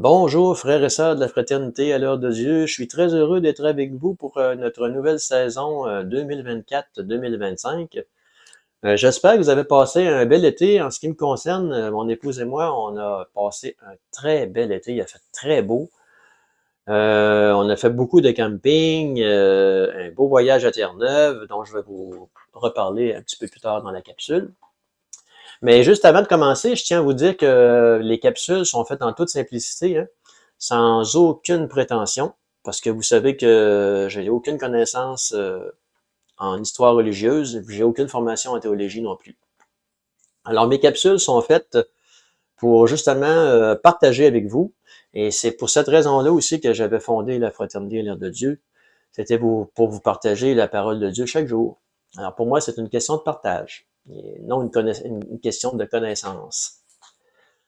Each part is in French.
Bonjour frères et sœurs de la fraternité à l'heure de Dieu. Je suis très heureux d'être avec vous pour notre nouvelle saison 2024-2025. J'espère que vous avez passé un bel été. En ce qui me concerne, mon épouse et moi, on a passé un très bel été. Il a fait très beau. On a fait beaucoup de camping, un beau voyage à Terre-Neuve, dont je vais vous reparler un petit peu plus tard dans la capsule. Mais juste avant de commencer, je tiens à vous dire que les capsules sont faites en toute simplicité, hein, sans aucune prétention, parce que vous savez que j'ai aucune connaissance en histoire religieuse, j'ai aucune formation en théologie non plus. Alors mes capsules sont faites pour justement partager avec vous, et c'est pour cette raison-là aussi que j'avais fondé la Fraternité à l'ère de Dieu. C'était pour vous partager la parole de Dieu chaque jour. Alors pour moi, c'est une question de partage, et non une question de connaissance.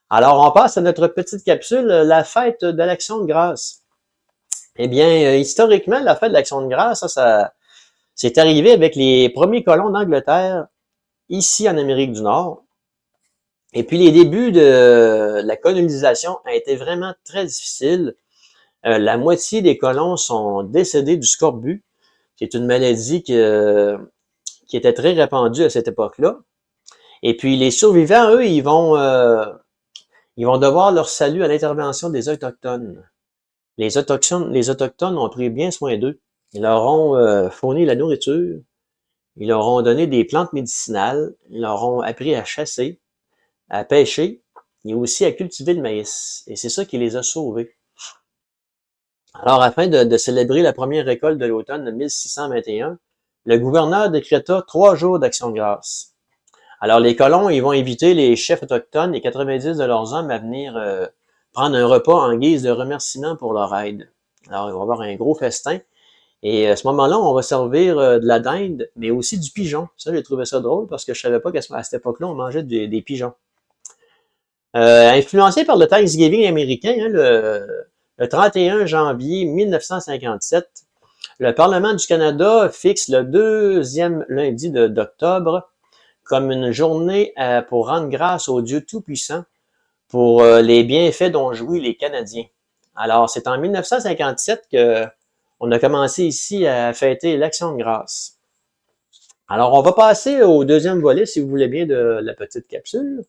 Alors on passe à notre petite capsule, la fête de l'Action de grâce. Eh bien, historiquement, la fête de l'Action de grâce, ça c'est arrivé avec les premiers colons d'Angleterre, ici en Amérique du Nord. Et puis les débuts de la colonisation ont été vraiment très difficiles. La moitié des colons sont décédés du scorbut, qui est une maladie qui était très répandue à cette époque-là. Et puis les survivants, eux, ils vont devoir leur salut à l'intervention des Autochtones. Les Autochtones ont pris bien soin d'eux. Ils leur ont fourni la nourriture, ils leur ont donné des plantes médicinales, ils leur ont appris à chasser, à pêcher et aussi à cultiver le maïs. Et c'est ça qui les a sauvés. Alors, afin de célébrer la première récolte de l'automne de 1621, le gouverneur décréta 3 jours d'action de grâce. Alors, les colons, ils vont inviter les chefs autochtones et 90 de leurs hommes à venir prendre un repas en guise de remerciement pour leur aide. Alors, il va y avoir un gros festin. Et à ce moment-là, on va servir de la dinde, mais aussi du pigeon. Ça, j'ai trouvé ça drôle parce que je savais pas qu'à cette époque-là, on mangeait des pigeons. Influencé par le Thanksgiving américain, hein, le 31 janvier 1957, le Parlement du Canada fixe le deuxième lundi d'octobre comme une journée pour rendre grâce au Dieu Tout-Puissant pour les bienfaits dont jouissent les Canadiens. Alors, c'est en 1957 que on a commencé ici à fêter l'Action de grâce. Alors, on va passer au deuxième volet, si vous voulez bien, de la petite capsule.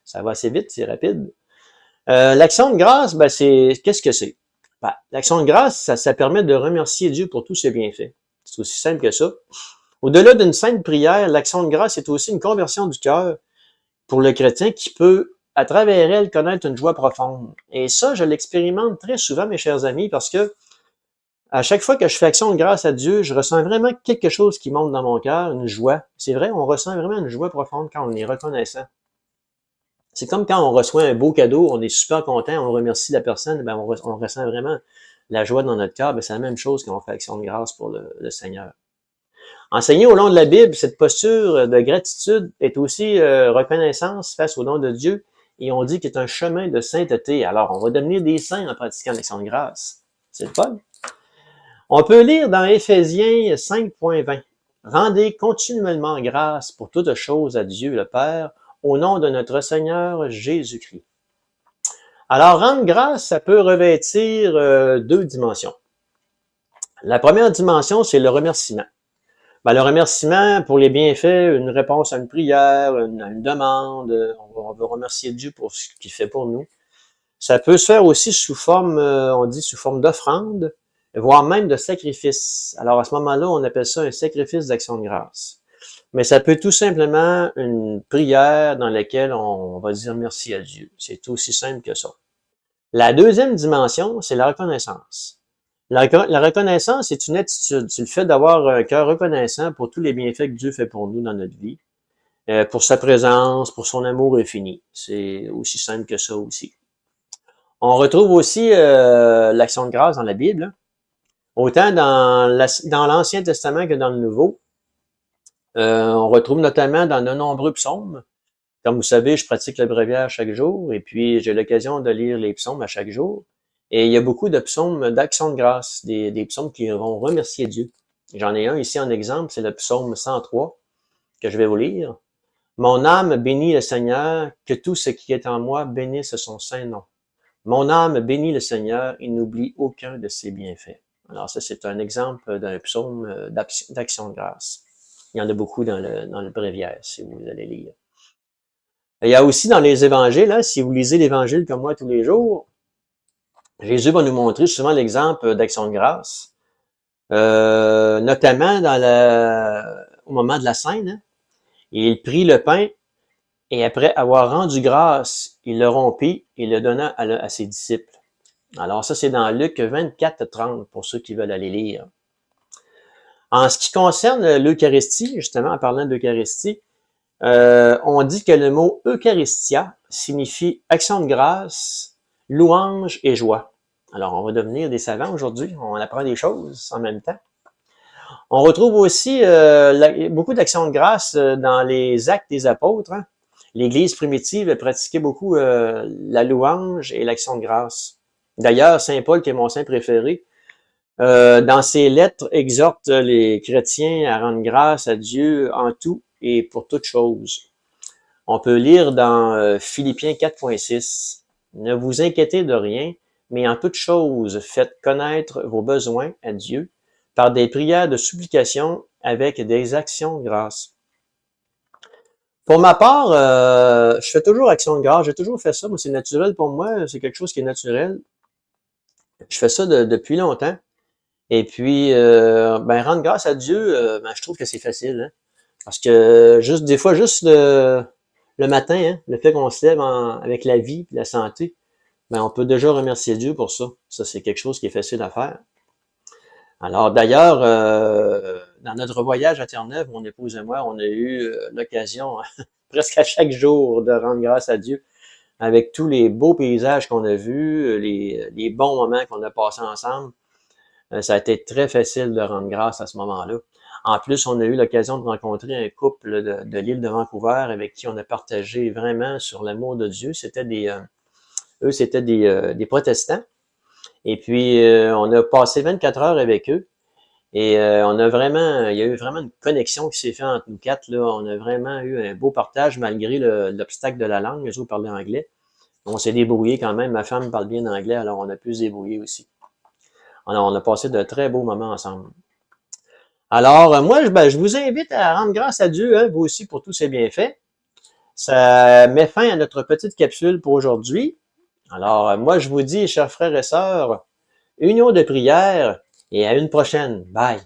Ça va assez vite, c'est rapide. L'Action de grâce, ben, qu'est-ce que c'est? Ben, l'Action de grâce, ça permet de remercier Dieu pour tous ses bienfaits. C'est aussi simple que ça. Au-delà d'une sainte prière, l'Action de grâce est aussi une conversion du cœur pour le chrétien qui peut, à travers elle, connaître une joie profonde. Et ça, je l'expérimente très souvent, mes chers amis, parce que à chaque fois que je fais action de grâce à Dieu, je ressens vraiment quelque chose qui monte dans mon cœur, une joie. C'est vrai, on ressent vraiment une joie profonde quand on est reconnaissant. C'est comme quand on reçoit un beau cadeau, on est super content, on remercie la personne, ben on ressent vraiment la joie dans notre cœur. Ben c'est la même chose quand on fait action de grâce pour le Seigneur. Enseigné au long de la Bible, cette posture de gratitude est aussi reconnaissance face au nom de Dieu, et on dit qu'il est un chemin de sainteté. Alors, on va devenir des saints en pratiquant l'action de grâce. C'est le fun. On peut lire dans Éphésiens 5.20 « Rendez continuellement grâce pour toutes choses à Dieu le Père, au nom de notre Seigneur Jésus-Christ. » Alors, rendre grâce, ça peut revêtir deux dimensions. La première dimension, c'est le remerciement. Ben, le remerciement pour les bienfaits, une réponse à une prière, une demande, on veut remercier Dieu pour ce qu'il fait pour nous. Ça peut se faire aussi sous forme, on dit sous forme d'offrande, voire même de sacrifice. Alors à ce moment-là, on appelle ça un sacrifice d'action de grâce. Mais ça peut tout simplement une prière dans laquelle on va dire merci à Dieu. C'est aussi simple que ça. La deuxième dimension, c'est la reconnaissance. La reconnaissance, c'est une attitude. C'est le fait d'avoir un cœur reconnaissant pour tous les bienfaits que Dieu fait pour nous dans notre vie, pour sa présence, pour son amour infini. C'est aussi simple que ça aussi. On retrouve aussi l'action de grâce dans la Bible, hein. Autant dans l'Ancien Testament que dans le Nouveau. On retrouve notamment dans de nombreux psaumes. Comme vous savez, je pratique le bréviaire chaque jour et puis j'ai l'occasion de lire les psaumes à chaque jour. Et il y a beaucoup de psaumes d'action de grâce, des psaumes qui vont remercier Dieu. J'en ai un ici en exemple, c'est le psaume 103 que je vais vous lire. « Mon âme bénit le Seigneur, que tout ce qui est en moi bénisse son saint nom. Mon âme bénit le Seigneur et n'oublie aucun de ses bienfaits. Alors ça, c'est un exemple d'un psaume d'action de grâce. Il y en a beaucoup dans le bréviaire, si vous allez lire. Il y a aussi dans les évangiles, hein, si vous lisez l'évangile comme moi tous les jours, Jésus va nous montrer souvent l'exemple d'action de grâce, notamment au moment de la scène. Hein, il prit le pain et après avoir rendu grâce, il le rompit et le donna à ses disciples. Alors ça, c'est dans Luc 24-30 pour ceux qui veulent aller lire. En ce qui concerne l'Eucharistie, justement, en parlant d'Eucharistie, on dit que le mot Eucharistia signifie action de grâce, louange et joie. Alors, on va devenir des savants aujourd'hui, on apprend des choses en même temps. On retrouve aussi beaucoup d'actions de grâce dans les actes des apôtres. Hein. L'Église primitive pratiquait beaucoup la louange et l'action de grâce. D'ailleurs, Saint Paul, qui est mon saint préféré, dans ses lettres, exhorte les chrétiens à rendre grâce à Dieu en tout et pour toutes choses. On peut lire dans Philippiens 4.6, « Ne vous inquiétez de rien, mais en toutes choses, faites connaître vos besoins à Dieu par des prières de supplication avec des actions de grâce. » Pour ma part, je fais toujours action de grâce, j'ai toujours fait ça, moi c'est naturel pour moi, c'est quelque chose qui est naturel. Je fais ça depuis longtemps. Et puis, rendre grâce à Dieu, je trouve que c'est facile, hein? Parce que des fois, juste le matin, hein, le fait qu'on se lève avec la vie et la santé, on peut déjà remercier Dieu pour ça. Ça, c'est quelque chose qui est facile à faire. Alors, d'ailleurs, dans notre voyage à Terre-Neuve, mon épouse et moi, on a eu l'occasion presque à chaque jour de rendre grâce à Dieu avec tous les beaux paysages qu'on a vus, les bons moments qu'on a passés ensemble. Ça a été très facile de rendre grâce à ce moment-là. En plus, on a eu l'occasion de rencontrer un couple de l'île de Vancouver avec qui on a partagé vraiment sur l'amour de Dieu. C'était des protestants. Et puis, on a passé 24 heures avec eux. Et il y a eu vraiment une connexion qui s'est faite entre nous quatre. Là. On a vraiment eu un beau partage malgré l'obstacle de la langue. Eux autres parlaient anglais. On s'est débrouillé quand même. Ma femme parle bien anglais, alors on a pu se débrouiller aussi. Alors, on a passé de très beaux moments ensemble. Alors, moi, je vous invite à rendre grâce à Dieu, hein, vous aussi, pour tous ses bienfaits. Ça met fin à notre petite capsule pour aujourd'hui. Alors, moi, je vous dis, chers frères et sœurs, union de prière et à une prochaine. Bye!